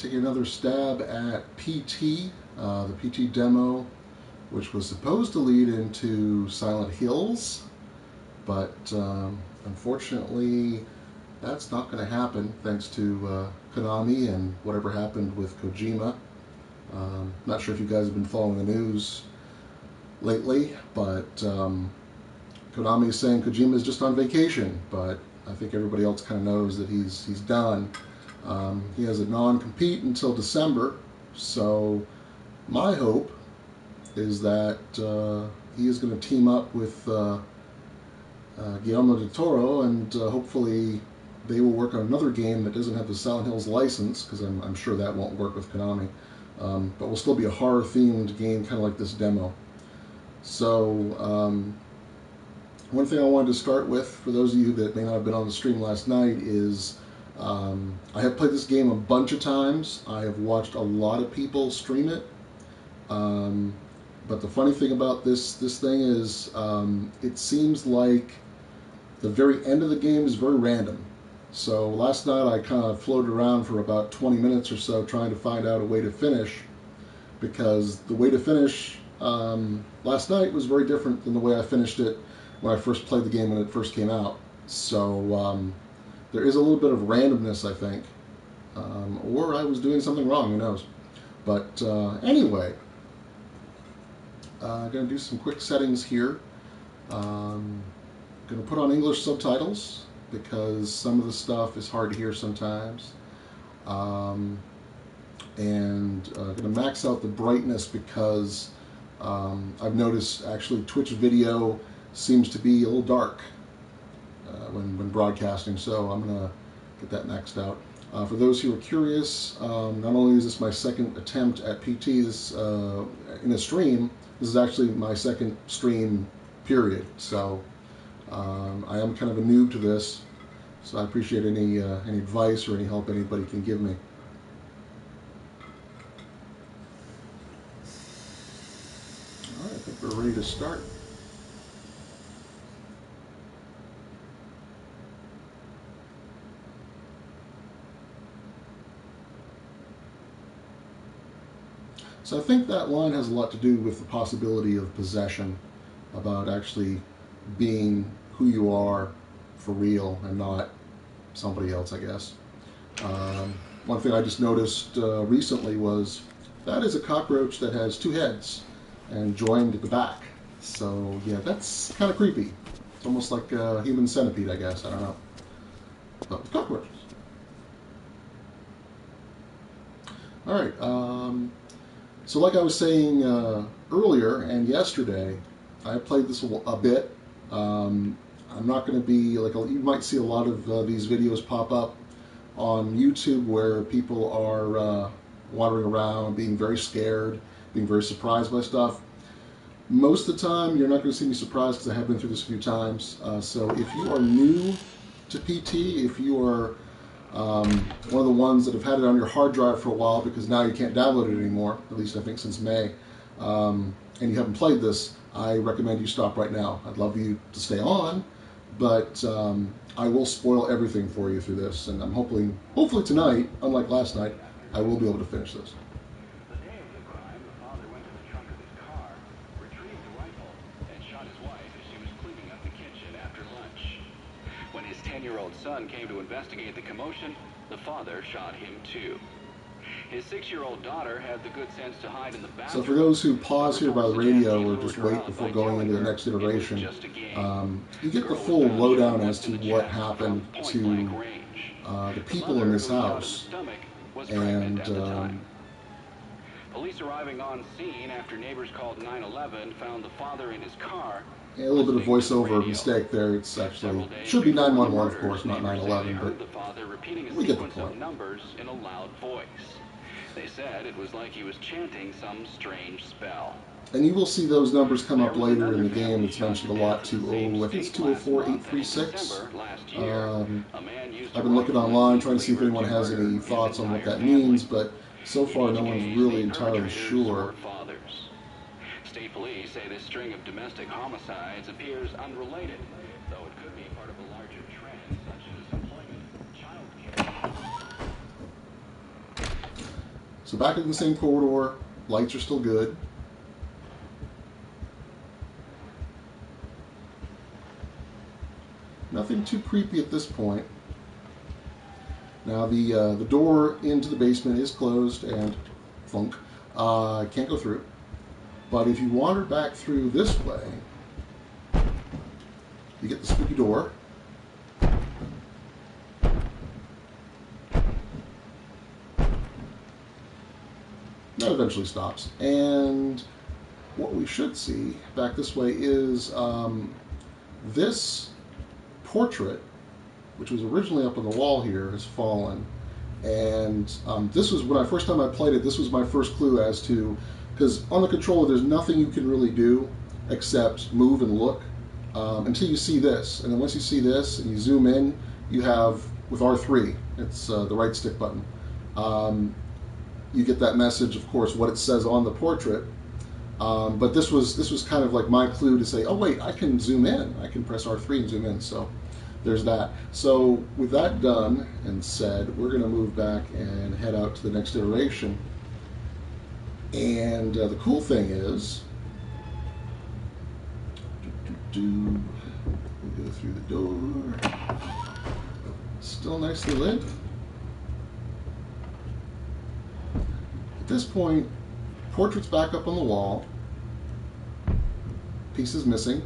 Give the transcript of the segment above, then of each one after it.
taking another stab at PT, the PT demo, which was supposed to lead into Silent Hills, but unfortunately that's not going to happen thanks to Konami and whatever happened with Kojima. Not sure if you guys have been following the news lately, but Konami is saying Kojima is just on vacation, but I think everybody else kind of knows that he's done. He has a non-compete until December, so my hope is that he is going to team up with Guillermo del Toro, and hopefully they will work on another game that doesn't have the Silent Hills license, because I'm sure that won't work with Konami, but will still be a horror-themed game, kind of like this demo. So one thing I wanted to start with, for those of you that may not have been on the stream last night, is I have played this game a bunch of times. I have watched a lot of people stream it. But the funny thing about this thing is it seems like the very end of the game is very random. So last night I kind of floated around for about 20 minutes or so trying to find out a way to finish, because the way to finish last night was very different than the way I finished it when I first played the game when it first came out. So there is a little bit of randomness, I think, or I was doing something wrong, who knows. But anyway, I'm going to do some quick settings here. I'm going to put on English subtitles because some of the stuff is hard to hear sometimes. And I'm going to max out the brightness because I've noticed actually Twitch video seems to be a little dark when broadcasting, so I'm going to get that maxed out. For those who are curious, not only is this my second attempt at PT in a stream, this is actually my second stream, period. So I am kind of a noob to this, so I appreciate any advice or any help anybody can give me. All right, I think we're ready to start. So I think that line has a lot to do with the possibility of possession, about actually being who you are for real and not somebody else, I guess. One thing I just noticed recently was that is a cockroach that has two heads and joined at the back. So yeah, that's kind of creepy. It's almost like a human centipede, I guess. I don't know. But with cockroaches. All right. So like I was saying earlier and yesterday, I played this a bit. I'm not going to be, like, you might see a lot of these videos pop up on YouTube where people are wandering around, being very scared, being very surprised by stuff. Most of the time, you're not going to see me surprised because I have been through this a few times. So if you are new to PT, if you are one of the ones that have had it on your hard drive for a while because now you can't download it anymore, at least I think since May, and you haven't played this, I recommend you stop right now. I'd love you to stay on, but I will spoil everything for you through this, and I'm hopefully tonight, unlike last night, I will be able to finish this. The day of the crime, the father went to the trunk of his car, retrieved the rifle, and shot his wife as she was cleaning up the kitchen after lunch. When his 10-year-old son came to investigate the commotion, the father shot him too. His 6-year-old daughter had the good sense to hide in the bathroom. So for those who pause here by the radio or just wait before going into the next iteration, you get the full lowdown as to what happened to the people in this house. And police arriving on scene after neighbors called 911 found the father in his car. Yeah, a little bit of voiceover mistake there. It's actually, should be 911, of course, not 911, but we get the point. Numbers in a loud voice. They said it was like he was chanting some strange spell. And you will see those numbers come up later in the game. It's mentioned a lot, 20, I think it's 204-836. I've been looking online trying to see if anyone has any thoughts on what that means, but so far no one's really entirely sure. State police say this string of domestic homicides appears unrelated, though it could be part of a larger trend such as employment, child care. So back in the same corridor, lights are still good. Nothing too creepy at this point. Now the door into the basement is closed and funk. Can't go through. But if you wander back through this way, you get the spooky door. That eventually stops. And what we should see back this way is this portrait, which was originally up on the wall here, has fallen. And this was, when I first time I played it, this was my first clue as to, because on the controller there's nothing you can really do except move and look until you see this. And then once you see this and you zoom in, you have, with R3, it's the right stick button, you get that message, of course, what it says on the portrait. But this was kind of like my clue to say, oh wait, I can zoom in. I can press R3 and zoom in. So there's that. So with that done and said, we're going to move back and head out to the next iteration. And the cool thing is, we'll go through the door. Still nicely lit. At this point, portrait's back up on the wall. Piece is missing.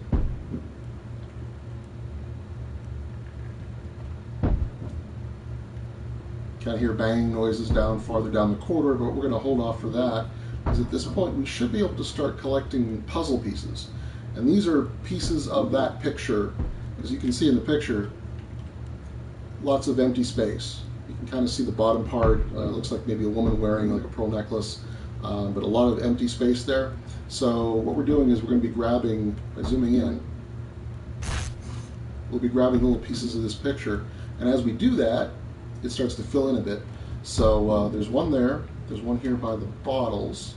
Kind of hear banging noises farther down the corridor, but we're going to hold off for that, because at this point we should be able to start collecting puzzle pieces. And these are pieces of that picture. As you can see in the picture, lots of empty space. You can kind of see the bottom part. It looks like maybe a woman wearing like a pearl necklace, but a lot of empty space there. So what we're doing is we're going to be grabbing, by zooming in, we'll be grabbing little pieces of this picture. And as we do that, it starts to fill in a bit. So there's one there. There's one here by the bottles.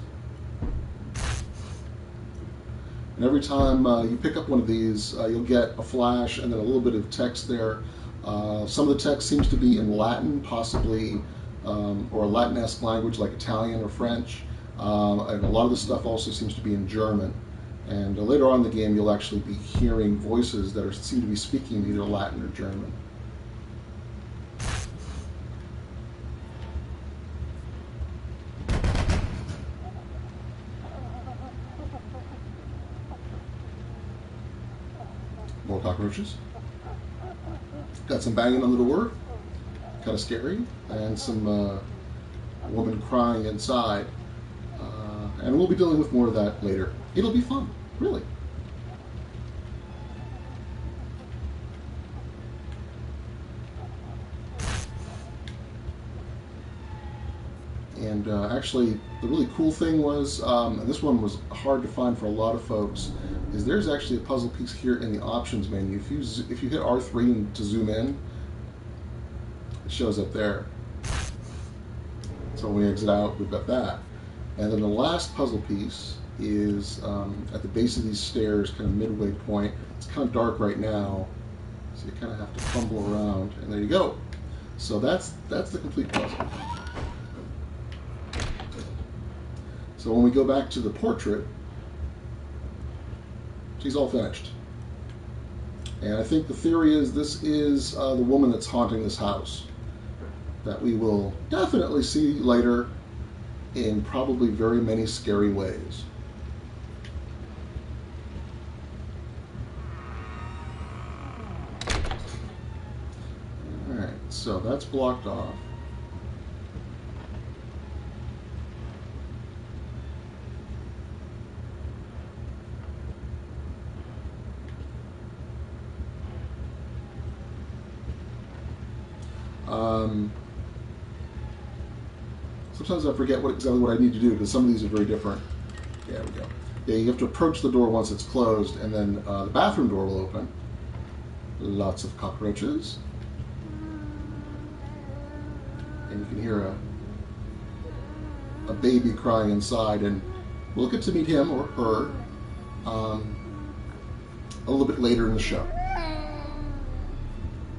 And every time you pick up one of these, you'll get a flash and then a little bit of text there. Some of the text seems to be in Latin, possibly, or a Latin-esque language like Italian or French. And a lot of the stuff also seems to be in German. And later on in the game, you'll actually be hearing voices that seem to be speaking either Latin or German. More cockroaches. Got some banging on the door, kind of scary, and some woman crying inside. And we'll be dealing with more of that later. It'll be fun, really. And actually, the really cool thing was, and this one was hard to find for a lot of folks, is there's actually a puzzle piece here in the options menu. If you hit R3 to zoom in, it shows up there. So when we exit out, we've got that. And then the last puzzle piece is at the base of these stairs, kind of midway point. It's kind of dark right now, so you kind of have to fumble around. And there you go. So that's the complete puzzle. So when we go back to the portrait, she's all finished. And I think the theory is this is the woman that's haunting this house, that we will definitely see later in probably very many scary ways. Alright, so that's blocked off. Sometimes I forget exactly what I need to do, because some of these are very different. There we go. Yeah, you have to approach the door once it's closed, and then the bathroom door will open. Lots of cockroaches. And you can hear a baby crying inside, and we'll get to meet him or her a little bit later in the show.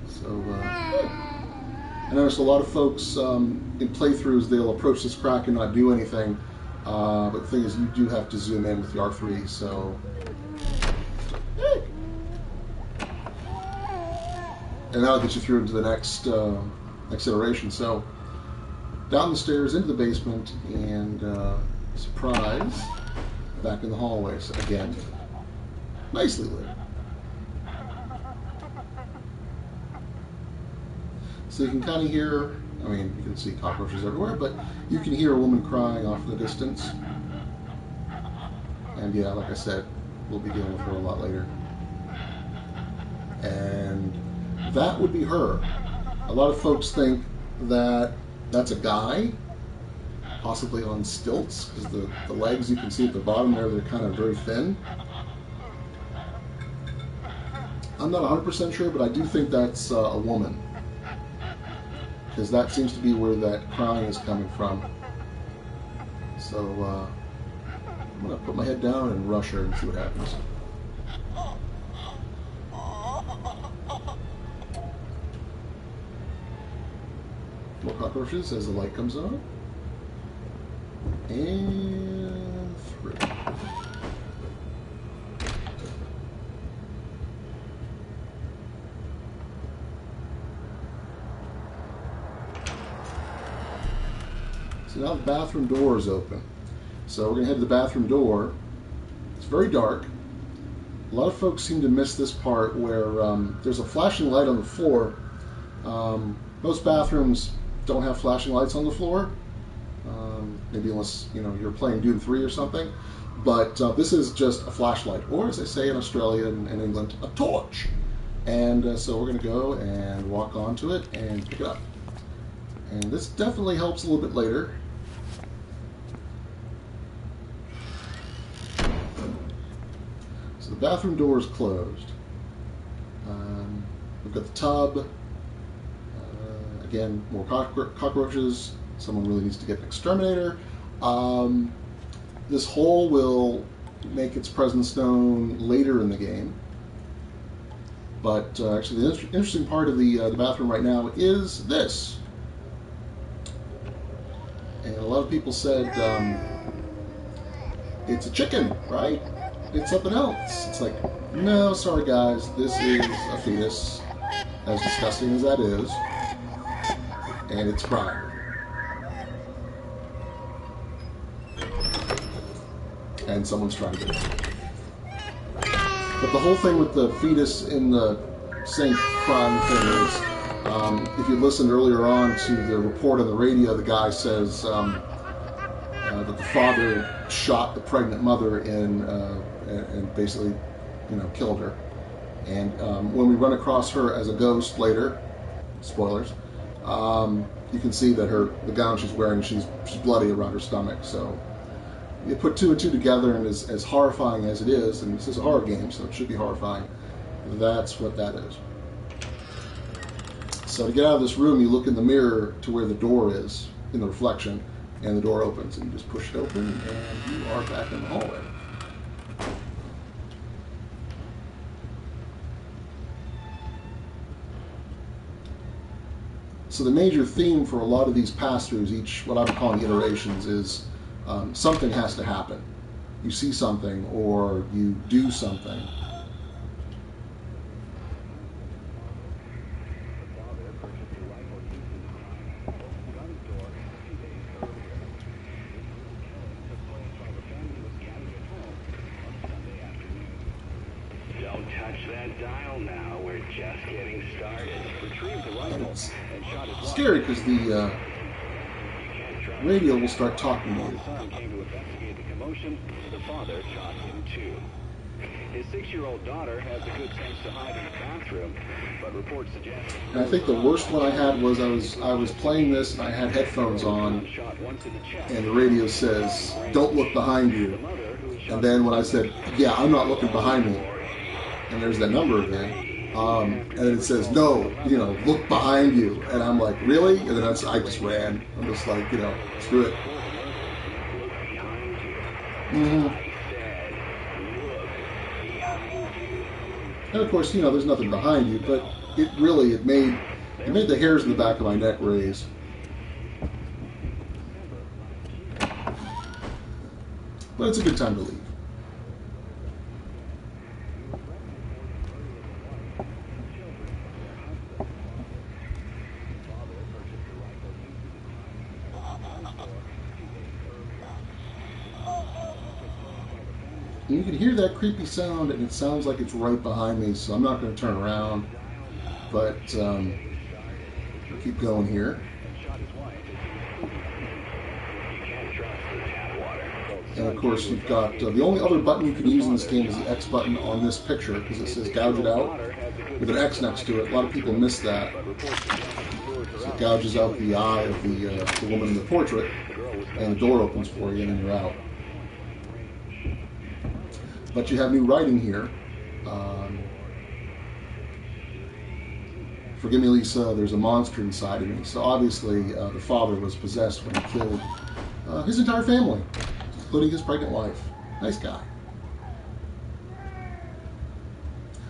So, I noticed a lot of folks in playthroughs, they'll approach this crack and not do anything. But the thing is, you do have to zoom in with the R3, so... And that'll get you through into the next iteration. So, down the stairs, into the basement, and surprise, back in the hallways again. Nicely lit. So you can kind of hear, I mean, you can see cockroaches everywhere, but you can hear a woman crying off in the distance. And yeah, like I said, we'll be dealing with her a lot later. And that would be her. A lot of folks think that that's a guy, possibly on stilts, because the legs you can see at the bottom there, they're kind of very thin. I'm not 100% sure, but I do think that's a woman, because that seems to be where that crying is coming from. So I'm going to put my head down and rush her and see what happens. More cockroaches as the light comes on. And through. So now the bathroom door is open. So we're going to head to the bathroom door. It's very dark. A lot of folks seem to miss this part where there's a flashing light on the floor. Most bathrooms don't have flashing lights on the floor. Maybe unless you're playing Doom 3 or something. But this is just a flashlight, or as they say in Australia and England, a torch. And so we're going to go and walk onto it and pick it up. And this definitely helps a little bit later. So the bathroom door is closed. We've got the tub. Again, more cockroaches. Someone really needs to get an exterminator. This hole will make its presence known later in the game. But actually, the interesting part of the bathroom right now is this. And a lot of people said it's a chicken, right? It's something else. It's like, no, sorry guys, this is a fetus, as disgusting as that is, and it's crying. And someone's trying to get it. But the whole thing with the fetus in the sink crying thing is, if you listened earlier on to the report on the radio, the guy says that the father shot the pregnant mother and basically, killed her. And when we run across her as a ghost later, spoilers, you can see that the gown she's wearing, she's bloody around her stomach. So you put two and two together, and as horrifying as it is, and this is a horror game, so it should be horrifying, that's what that is. So to get out of this room, you look in the mirror to where the door is, in the reflection, and the door opens, and you just push it open, and you are back in the hallway. So the major theme for a lot of these pass-throughs, what I'm calling iterations, is something has to happen. You see something, or you do something. Don't touch that dial now. We're just getting started. Retrieve the rifle and shot his wife. Scary because the radio will start talking to you. The son came to investigate the commotion. The father shot him too. His 6-year-old daughter has the good sense to hide in the bathroom, but reports suggest. And I think the worst one I had was I was playing this and I had headphones on, and the radio says, "Don't look behind you." And then when I said, "Yeah, I'm not looking behind me," and there's that number again, and then it says, "No, look behind you," and I'm like, "Really?" And then I just ran. I'm just like, screw it. Mm-hmm. And of course, there's nothing behind you, but it made It made the hairs in the back of my neck raise. But it's a good time to leave. And you can hear that creepy sound, and it sounds like it's right behind me, so I'm not going to turn around. But we'll keep going here. And of course, you've got the only other button you can use in this game is the X button on this picture, because it says gouge it out with an X next to it. A lot of people miss that. So it gouges out the eye of the woman in the portrait, and the door opens for you, and then you're out. But you have new writing here. Forgive me, Lisa, there's a monster inside of me. So obviously the father was possessed when he killed his entire family, including his pregnant wife. Nice guy.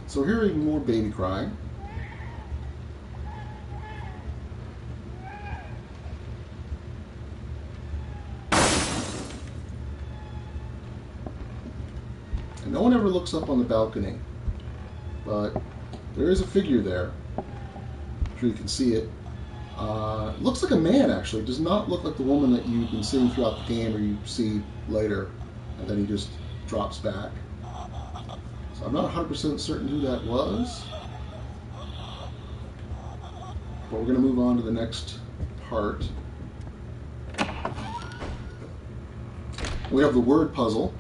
So hearing more baby crying. And no one ever looks up on the balcony, but there is a figure there. I'm sure you can see it. Looks like a man, actually. It does not look like the woman that you've been seeing throughout the game or you see later, and then he just drops back. So I'm not 100% certain who that was, but we're going to move on to the next part. We have the word puzzle.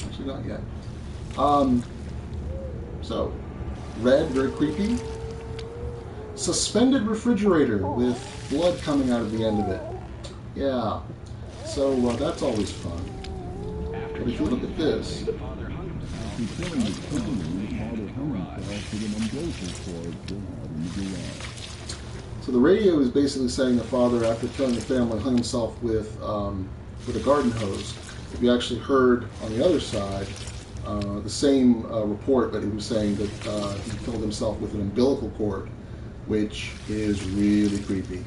Actually, not yet. So, red, very creepy. Suspended refrigerator with blood coming out of the end of it. Yeah. So that's always fun. But if you look at this, so the radio is basically saying the father, after killing the family, hung himself with a garden hose. If you actually heard on the other side the same report, but he was saying that he killed himself with an umbilical cord, which is really creepy.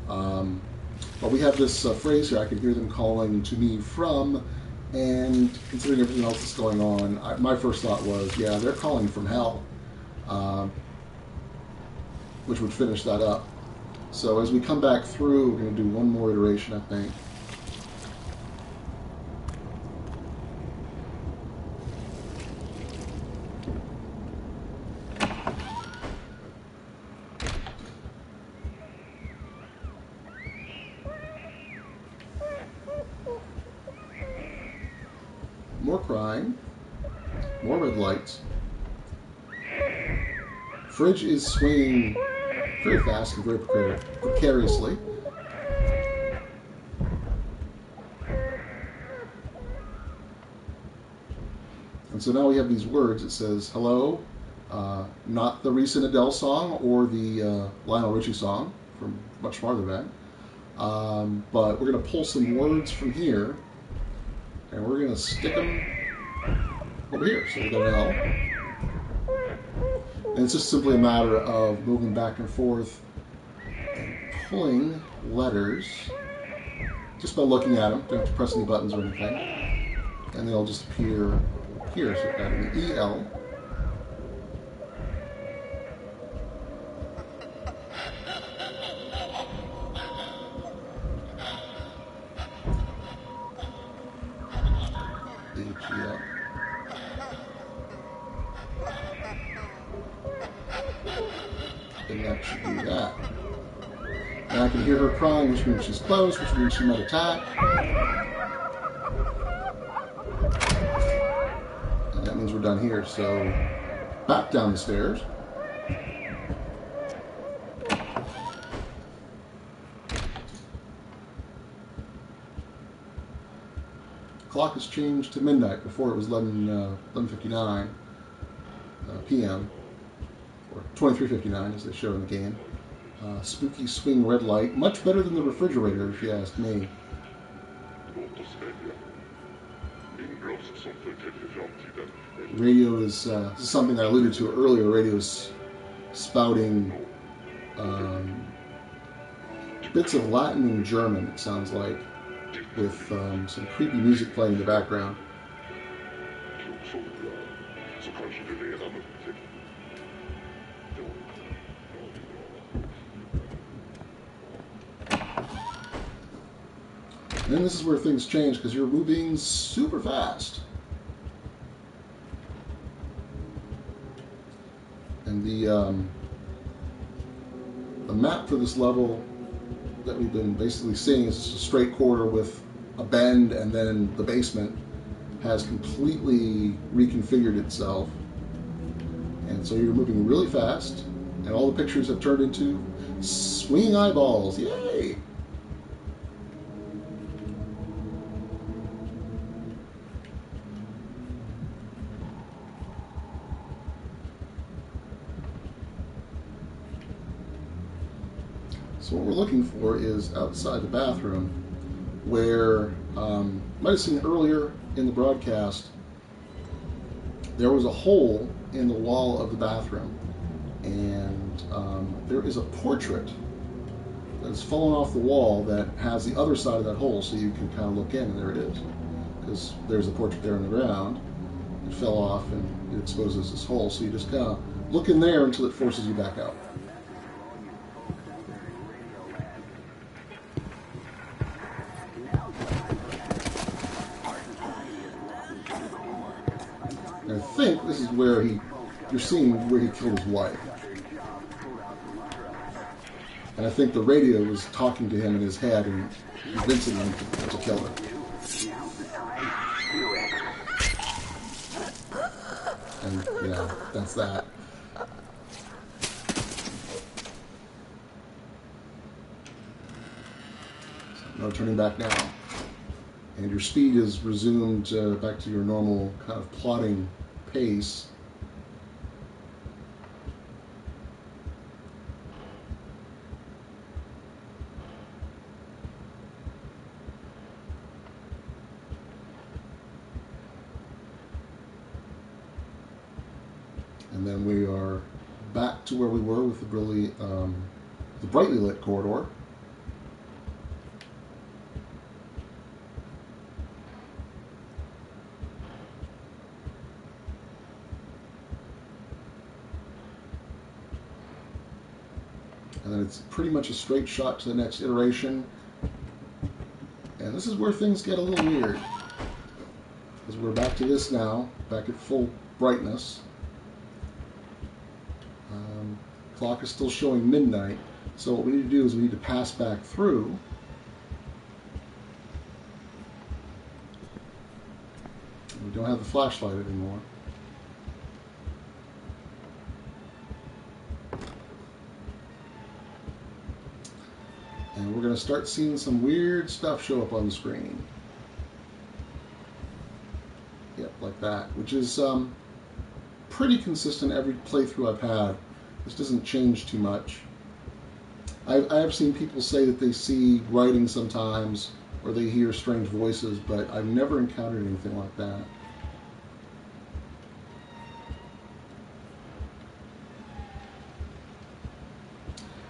But we have this phrase here, I can hear them calling to me from, and considering everything else that's going on, my first thought was, yeah, they're calling from hell, which would finish that up. So as we come back through, we're going to do one more iteration, I think. More crying, more red lights. Fridge is swinging very fast and very precariously. And so now we have these words. It says, hello, not the recent Adele song or the Lionel Richie song from much farther back. But we're going to pull some words from here, and we're going to stick them over here. So we got an L. And it's just simply a matter of moving back and forth and pulling letters just by looking at them. Don't have to press any buttons or anything. And they'll just appear here. So we've got an E-L. H-E-L. And that should be that. And I can hear her crying, which means she's close, which means she might attack. And that means we're done here. So back down the stairs. Clock has changed to midnight. Before it was 11:59 p.m. or 23:59 as they show in the game. Spooky swing red light, much better than the refrigerator if you ask me. radio is, this is something I alluded to earlier, the radio is spouting bits of Latin and German, it sounds like, with some creepy music playing in the background. And then this is where things change because you're moving super fast. And the map for this level that we've been basically seeing is just a straight corridor with a bend, and then the basement has completely reconfigured itself. And so you're moving really fast, and all the pictures have turned into swinging eyeballs. Yay! So what we're looking for is outside the bathroom, where you might have seen earlier in the broadcast, there was a hole in the wall of the bathroom, and there is a portrait that has fallen off the wall that has the other side of that hole, so you can kind of look in, and there it is. Because there's a portrait there on the ground. It fell off, and it exposes this hole, so you just kind of look in there until it forces you back out. And I think this is where you're seeing where he killed his wife. And I think the radio was talking to him in his head and convincing him to kill her. And yeah, that's that. So no turning back now. And your speed is resumed back to your normal kind of plodding pace. And then we are back to where we were with the brightly lit corridor. And then it's pretty much a straight shot to the next iteration. And this is where things get a little weird, because we're back to this now, back at full brightness. Clock is still showing midnight, so what we need to do is we need to pass back through. We don't have the flashlight anymore. And we're going to start seeing some weird stuff show up on the screen. Yep, like that, which is pretty consistent every playthrough I've had. This doesn't change too much. I have seen people say that they see writing sometimes, or they hear strange voices, but I've never encountered anything like that.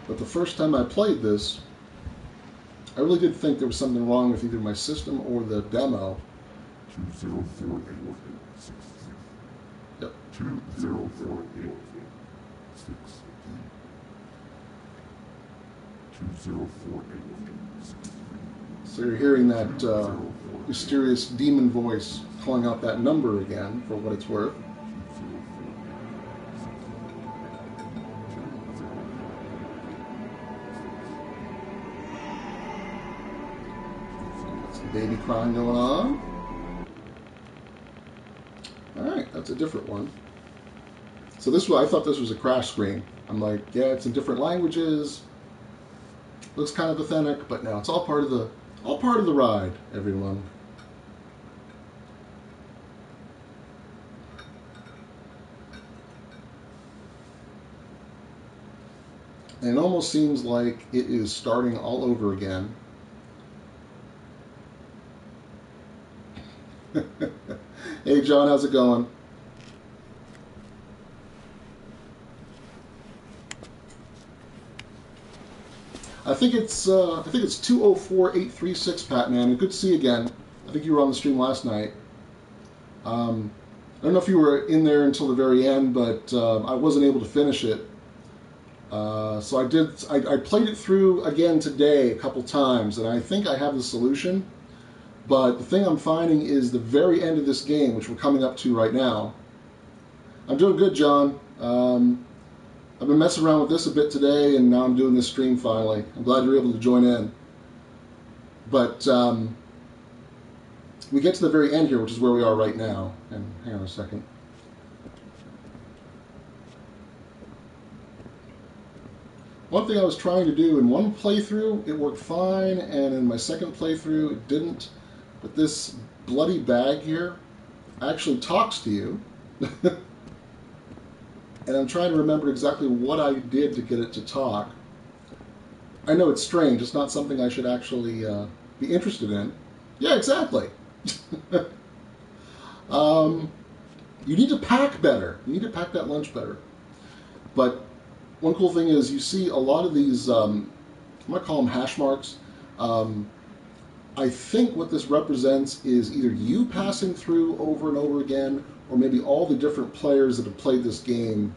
But the first time I played this, I really did think there was something wrong with either my system or the demo. 20486. Yep. 20486. 20486. So you're hearing that mysterious demon voice calling out that number again, for what it's worth. Some baby crying going on. Alright, that's a different one. So this one, I thought this was a crash screen. I'm like, yeah, it's in different languages. Looks kind of authentic, but no, it's all part of the ride, everyone. And it almost seems like it is starting all over again. Hey John, how's it going? I think it's 204836, Pat man. Good to see you again. I think you were on the stream last night. I don't know if you were in there until the very end, but I wasn't able to finish it. So I did. I played it through again today a couple times, and I think I have the solution. But the thing I'm finding is the very end of this game, which we're coming up to right now. I'm doing good, John. I've been messing around with this a bit today, and now I'm doing this stream finally. I'm glad you're able to join in. But we get to the very end here, which is where we are right now. And hang on a second. One thing I was trying to do in one playthrough, it worked fine, and in my second playthrough, it didn't. But this bloody bag here actually talks to you. And I'm trying to remember exactly what I did to get it to talk. I know it's strange. It's not something I should actually be interested in. Yeah, exactly. You need to pack better. You need to pack that lunch better. But one cool thing is you see a lot of these, I'm going to call them hash marks. I think what this represents is either you passing through over and over again, or maybe all the different players that have played this game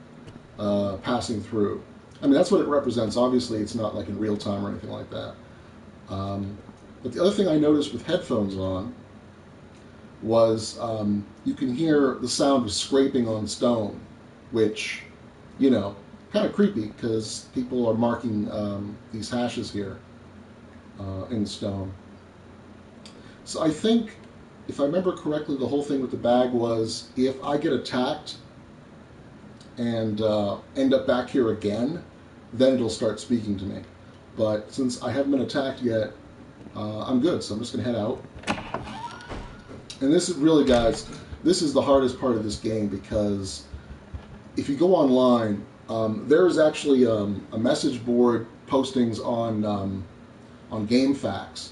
passing through. I mean, that's what it represents. Obviously, it's not like in real time or anything like that. But the other thing I noticed with headphones on was you can hear the sound of scraping on stone, which, you know, kind of creepy because people are marking these hashes here in stone. So I think, if I remember correctly, the whole thing with the bag was if I get attacked and end up back here again, then it'll start speaking to me. But since I haven't been attacked yet, I'm good, so I'm just going to head out. And this is really, guys, this is the hardest part of this game because if you go online, there's actually a message board postings on GameFAQs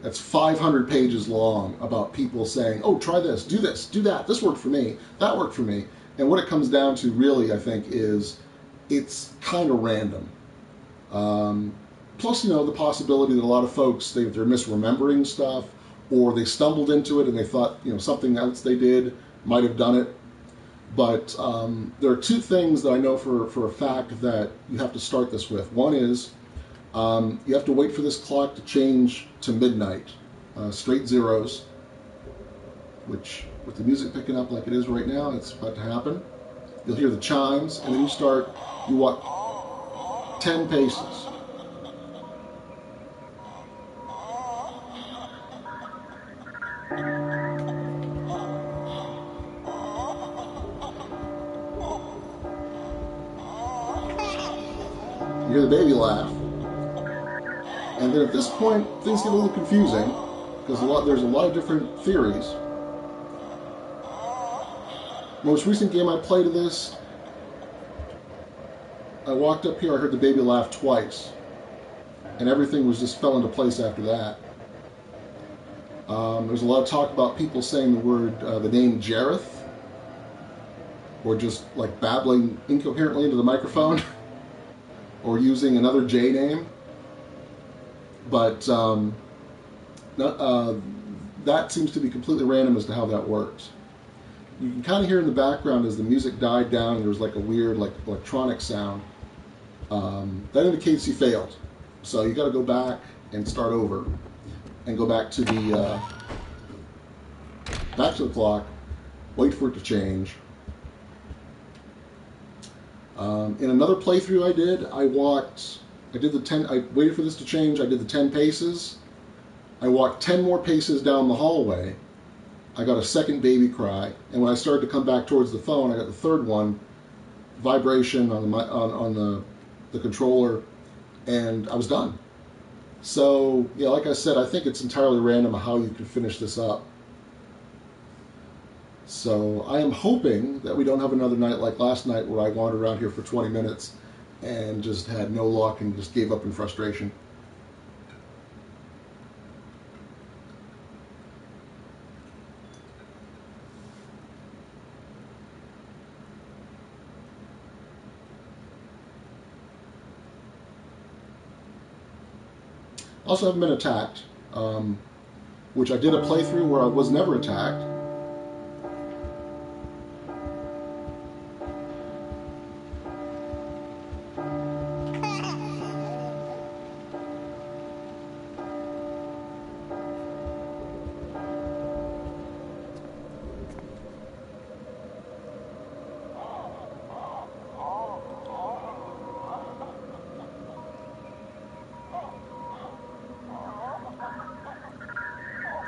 that's 500 pages long about people saying, oh, try this, do that, this worked for me, that worked for me. And what it comes down to really, I think, is it's kind of random. Plus, you know, the possibility that a lot of folks, they're misremembering stuff, or they stumbled into it and they thought, you know, something else they did might have done it. But there are two things that I know for a fact that you have to start this with. One is you have to wait for this clock to change to midnight, straight zeros, which with the music picking up like it is right now, it's about to happen. You'll hear the chimes, and then you walk 10 paces. You hear the baby laugh. And then at this point, things get a little confusing, because there's a lot of different theories. Most recent game I played of this, I walked up here, I heard the baby laugh twice. And everything just fell into place after that. There's a lot of talk about people saying the name Jareth, or just like babbling incoherently into the microphone, or using another J name. But that seems to be completely random as to how that works. You can kind of hear in the background as the music died down, there was like a weird like electronic sound. That indicates you failed. So you got to go back and start over, and go back to the clock, wait for it to change. In another playthrough I waited for this to change. I did the 10 paces. I walked 10 more paces down the hallway. I got a second baby cry, and when I started to come back towards the phone, I got the third one, vibration on the controller, and I was done. So, yeah, like I said, I think it's entirely random how you can finish this up. So I am hoping that we don't have another night like last night where I wandered around here for 20 minutes and just had no luck and just gave up in frustration. Also haven't been attacked, which I did a playthrough where I was never attacked.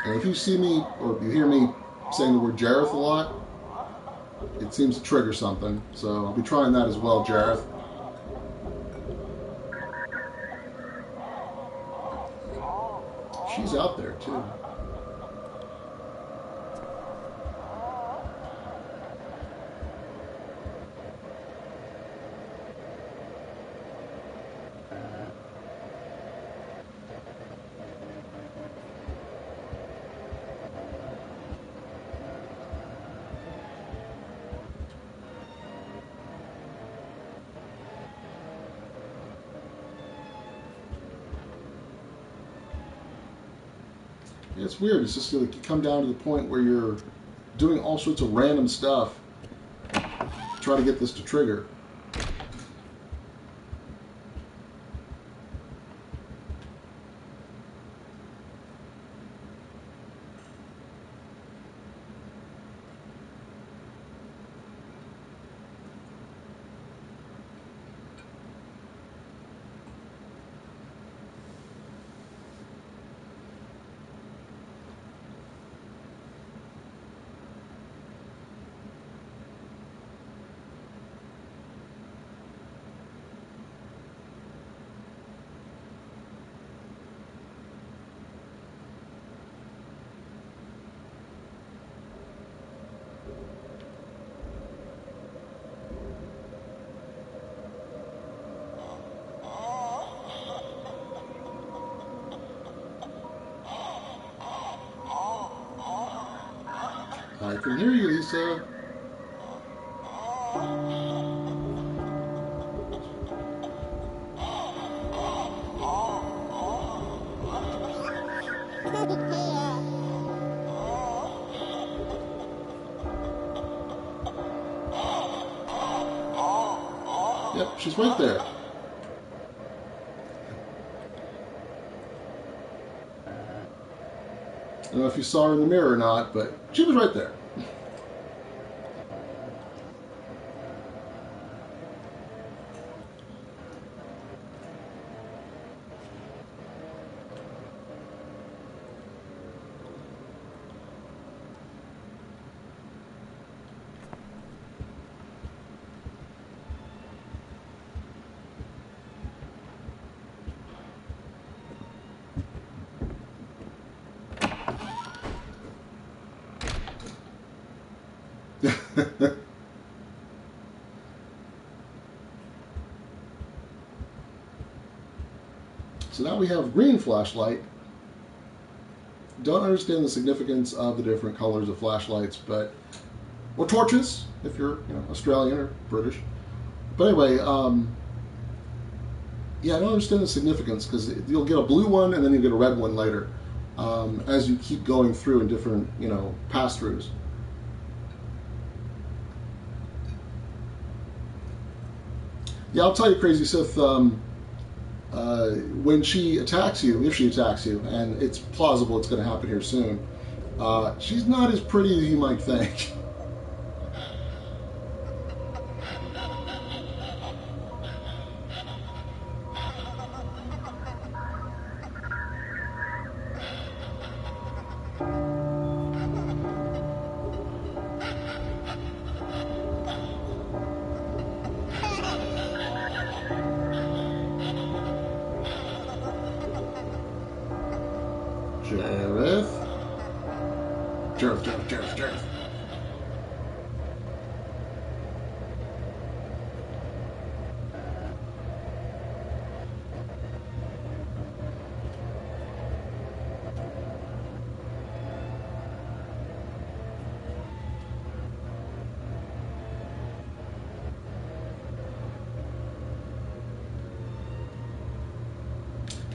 And if you see me or you hear me saying the word Jareth a lot, it seems to trigger something. So I'll be trying that as well, Jareth. She's out there too. Yeah, it's weird. It's just like you come down to the point where you're doing all sorts of random stuff to try to get this to trigger. I can hear you, Lisa. Yep, she's right there. I don't know if you saw her in the mirror or not, but she was right there. So now we have green flashlight. Don't understand the significance of the different colors of flashlights, but or torches if you're Australian or British. But anyway, yeah, I don't understand the significance because you'll get a blue one and then you get a red one later as you keep going through in different pass-throughs. Yeah, I'll tell you, Crazy Sith. When she attacks you, if she attacks you, and it's plausible it's going to happen here soon, she's not as pretty as you might think. Jareth. Jareth.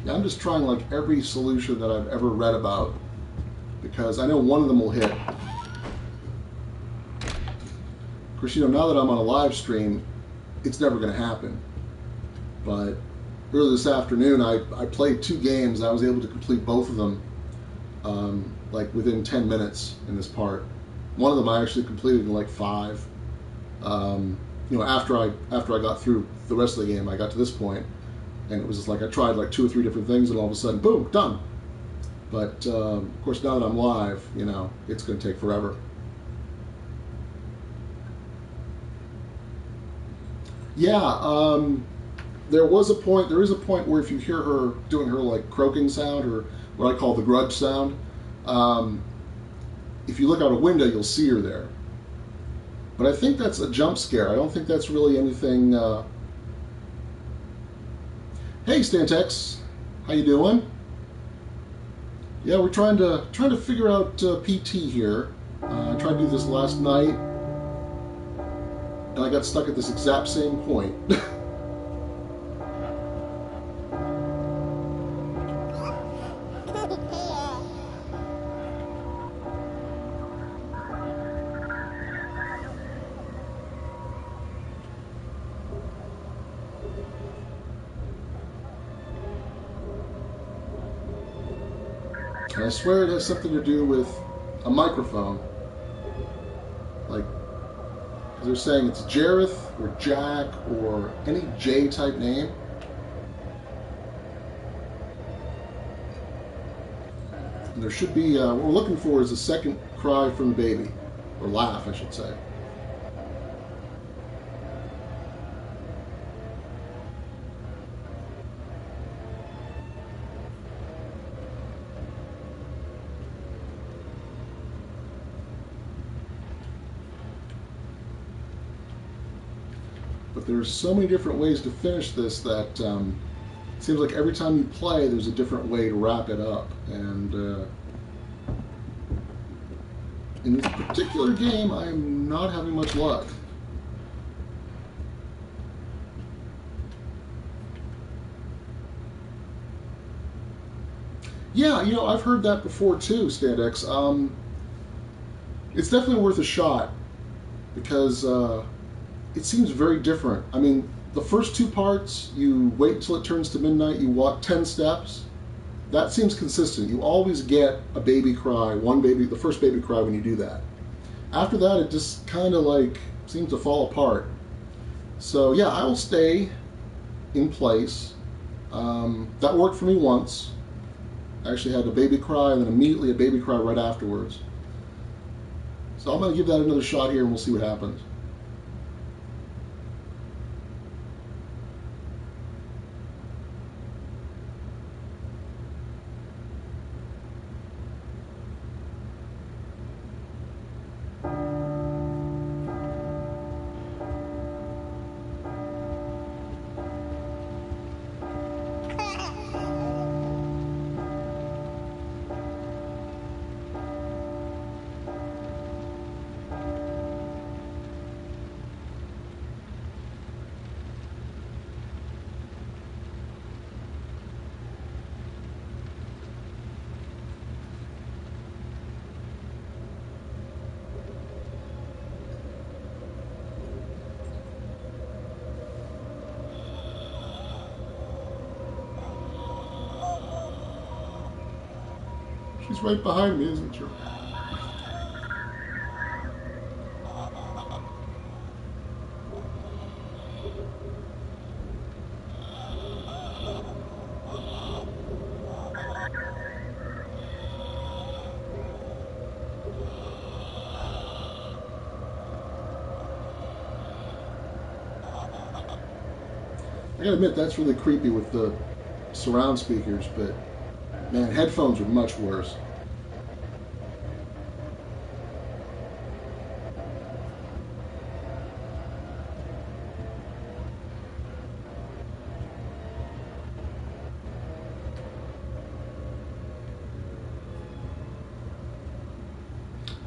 Yeah, I'm just trying like every solution that I've ever read about because I know one of them will hit. Of course, now that I'm on a live stream, it's never going to happen. But earlier this afternoon, I played 2 games. I was able to complete both of them like within 10 minutes in this part. One of them I actually completed in like 5. After I got through the rest of the game, I got to this point, and it was just like I tried like 2 or 3 different things, and all of a sudden, boom, done. But of course, now that I'm live, it's going to take forever. Yeah, there is a point where if you hear her doing her like croaking sound, or what I call the grudge sound, if you look out a window, you'll see her there. But I think that's a jump scare. I don't think that's really anything. Hey, Stantex, how you doing? Yeah, we're trying to figure out PT here. I tried to do this last night, and I got stuck at this exact same point. And I swear it has something to do with a microphone. Like, because they're saying it's Jareth or Jack or any J type name. And there should be, what we're looking for is a second cry from the baby. Or laugh, I should say. But there's so many different ways to finish this that it seems like every time you play, there's a different way to wrap it up. And in this particular game, I am not having much luck. Yeah, I've heard that before too, Standex. It's definitely worth a shot because it seems very different. I mean, the first 2 parts, you wait until it turns to midnight, you walk 10 steps. That seems consistent. You always get a baby cry, the first baby cry when you do that. After that, it just kind of like seems to fall apart. So yeah, I will stay in place. That worked for me once. I actually had a baby cry and then immediately a baby cry right afterwards. So I'm going to give that another shot here and we'll see what happens. She's right behind me, isn't she? I gotta admit, that's really creepy with the surround speakers, but man, headphones are much worse.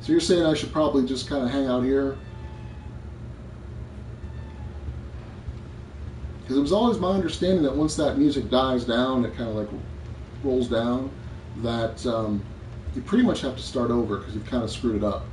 So you're saying I should probably just kind of hang out here? Because it was always my understanding that once that music dies down, it kind of like rolls down, that you pretty much have to start over because you've kind of screwed it up.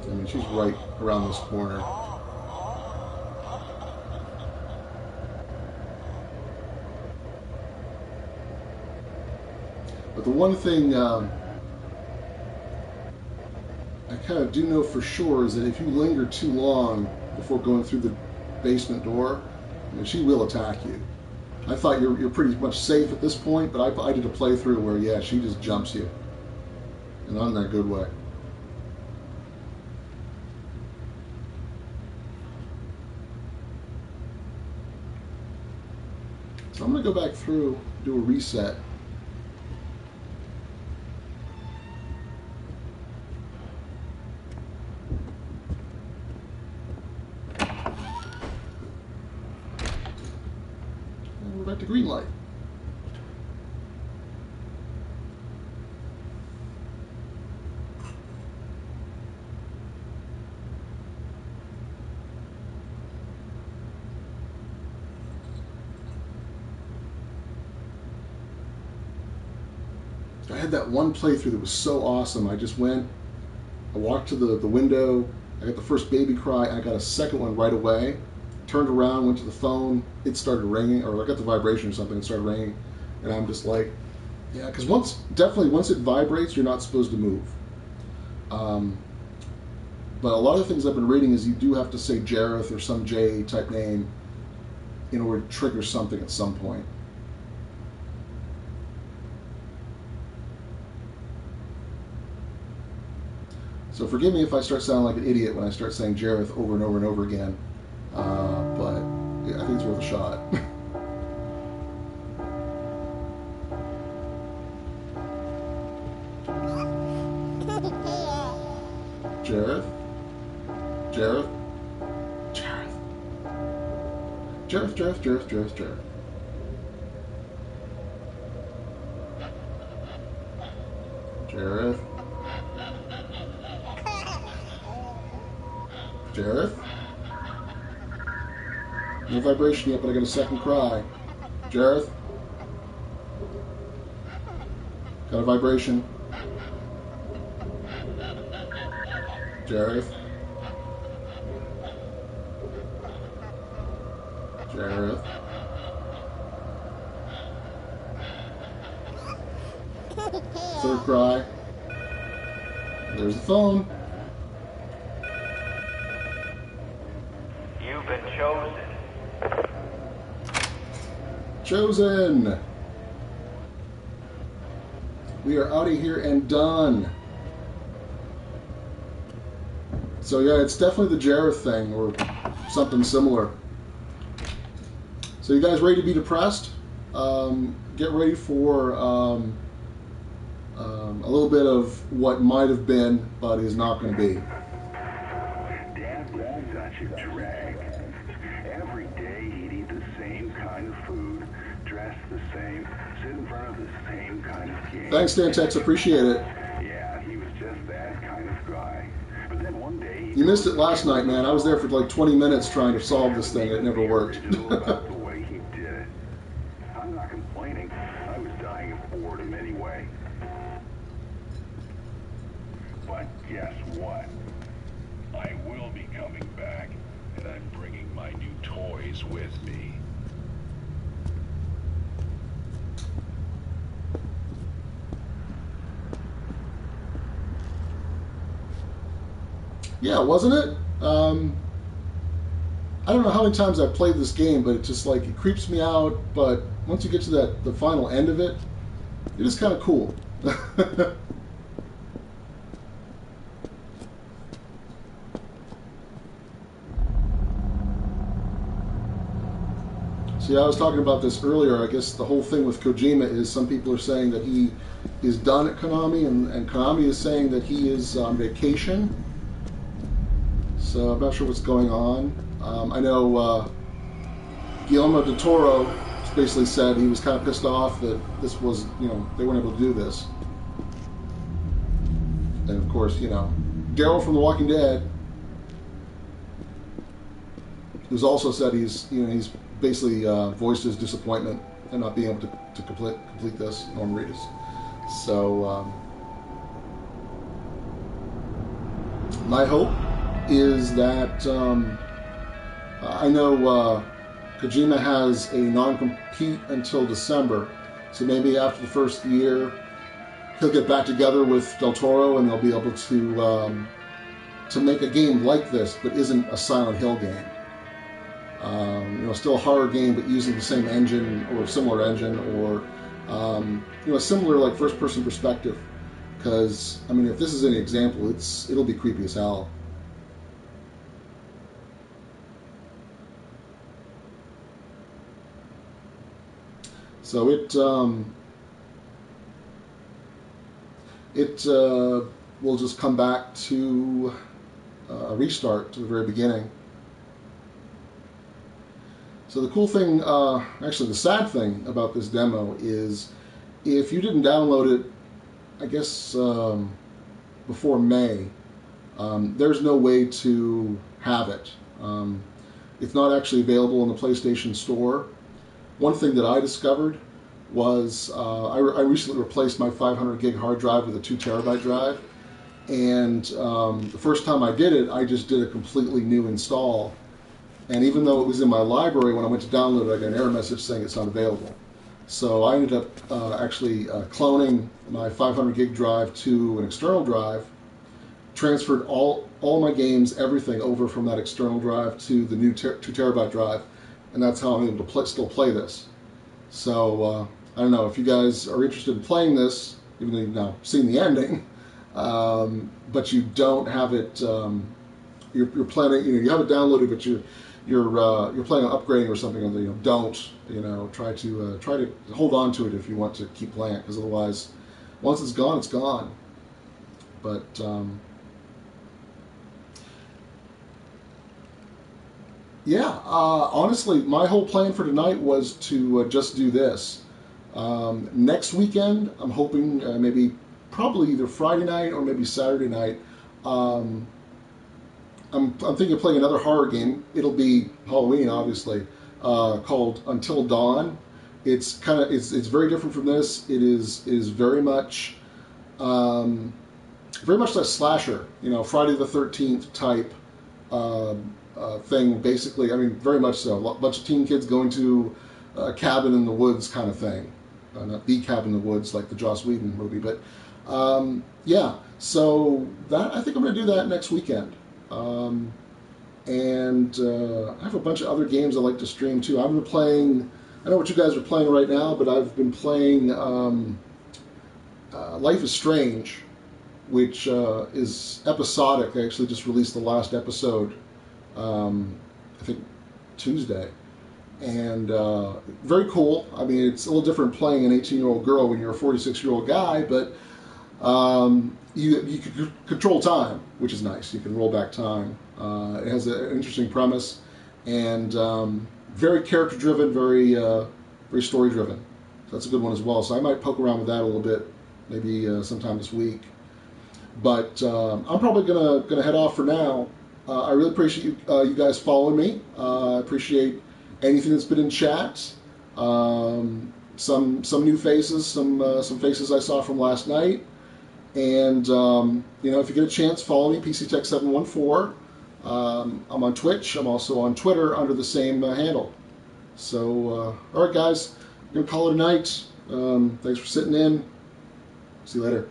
I mean, she's right around this corner. But the one thing I kind of do know for sure is that if you linger too long before going through the basement door, I mean, she will attack you. I thought you're pretty much safe at this point, but I did a playthrough where, yeah, she just jumps you. And not in that good way. So I'm going to go back through, do a reset. And we're back to green light. I had that one playthrough that was so awesome. I just went, I walked to the window, I got the first baby cry, I got a second one right away, turned around, went to the phone, it started ringing, or I got the vibration or something, it started ringing, and I'm just like, yeah, because once it vibrates, you're not supposed to move. But a lot of the things I've been reading is you do have to say Jareth or some J type name in order to trigger something at some point. So forgive me if I start sounding like an idiot when I start saying Jareth over and over and over again, but yeah, I think it's worth a shot. Jareth? Jareth? Jareth? Jareth, Jareth, Jareth, Jareth, Jareth. Jareth? Jareth? No vibration yet, but I got a second cry. Jareth? Got a vibration. Jareth? Jareth? Third cry. There's the phone. You've been chosen. Chosen! We are out of here and done. So yeah, it's definitely the Jareth thing, or something similar. So you guys ready to be depressed? Get ready for a little bit of what might have been, but is not going to be. Dad was such a drag. Every day he'd eat the same kind of food, dress the same, sit in front of the same kind of game. Thanks, Dantex. Appreciate it. Yeah, he was just that kind of guy. But then one day... You missed it last night, man. I was there for like 20 minutes trying to solve this thing. It never worked. About the way he did it. I'm not complaining. I was dying of boredom anyway. But guess what? I will be coming back, and I'm bringing my new toys with me. Yeah, wasn't it? I don't know how many times I've played this game, but it just like it creeps me out. But once you get to the final end of it, it is kind of cool. See, I was talking about this earlier. I guess the whole thing with Kojima is some people are saying that he is done at Konami, and Konami is saying that he is on vacation. So I'm not sure what's going on. I know Guillermo del Toro basically said he was kind of pissed off that this was, they weren't able to do this. And of course, Daryl from The Walking Dead, who's also said he's basically voiced his disappointment in not being able to complete this, Norman Reedus. So my hope is that I know Kojima has a non-compete until December, so maybe after the first year he'll get back together with Del Toro and they'll be able to make a game like this, but isn't a Silent Hill game. Still a horror game, but using the same engine or similar engine, or a similar like first-person perspective. Because if this is any example, it'll be creepy as hell. So it will just come back to a restart to the very beginning. So the cool thing, actually the sad thing about this demo is if you didn't download it, I guess before May, there's no way to have it. It's not actually available in the PlayStation Store. One thing that I discovered was I recently replaced my 500 gig hard drive with a 2 terabyte drive, and the first time I did it, I just did a completely new install. And even though it was in my library, when I went to download it, I got an error message saying it's not available. So I ended up actually cloning my 500 gig drive to an external drive, transferred all my games, everything over from that external drive to the new 2 terabyte drive, and that's how I'm able to still play this. So I don't know if you guys are interested in playing this, even though you've now seen the ending, but you don't have it. You're planning, you have it downloaded, but you're planning on upgrading or something. Don't try to hold on to it if you want to keep playing it, because otherwise, once it's gone, it's gone. But yeah, honestly, my whole plan for tonight was to just do this. Next weekend, I'm hoping probably either Friday night or maybe Saturday night. I'm thinking of playing another horror game. It'll be Halloween, obviously, called Until Dawn. It's very different from this. It is very much that slasher, Friday the 13th type thing. Basically, very much so. A bunch of teen kids going to a cabin in the woods kind of thing. Not the cabin in the woods like the Joss Whedon movie, but yeah. So I think I'm going to do that next weekend. And I have a bunch of other games I like to stream too. I've been playing, I know what you guys are playing right now, but I've been playing Life is Strange, which is episodic. They actually just released the last episode, I think Tuesday. And very cool. It's a little different playing an 18-year-old girl when you're a 46-year-old guy, but you can control time, which is nice. You can roll back time. It has an interesting premise, and very character-driven, very story-driven. So that's a good one as well. So I might poke around with that a little bit, maybe sometime this week. But I'm probably gonna head off for now. I really appreciate you guys following me. I appreciate anything that's been in chat. Some new faces, some faces I saw from last night. And, if you get a chance, follow me, PCTech714. I'm on Twitch. I'm also on Twitter under the same handle. So, all right, guys, I'm going to call it a night. Thanks for sitting in. See you later.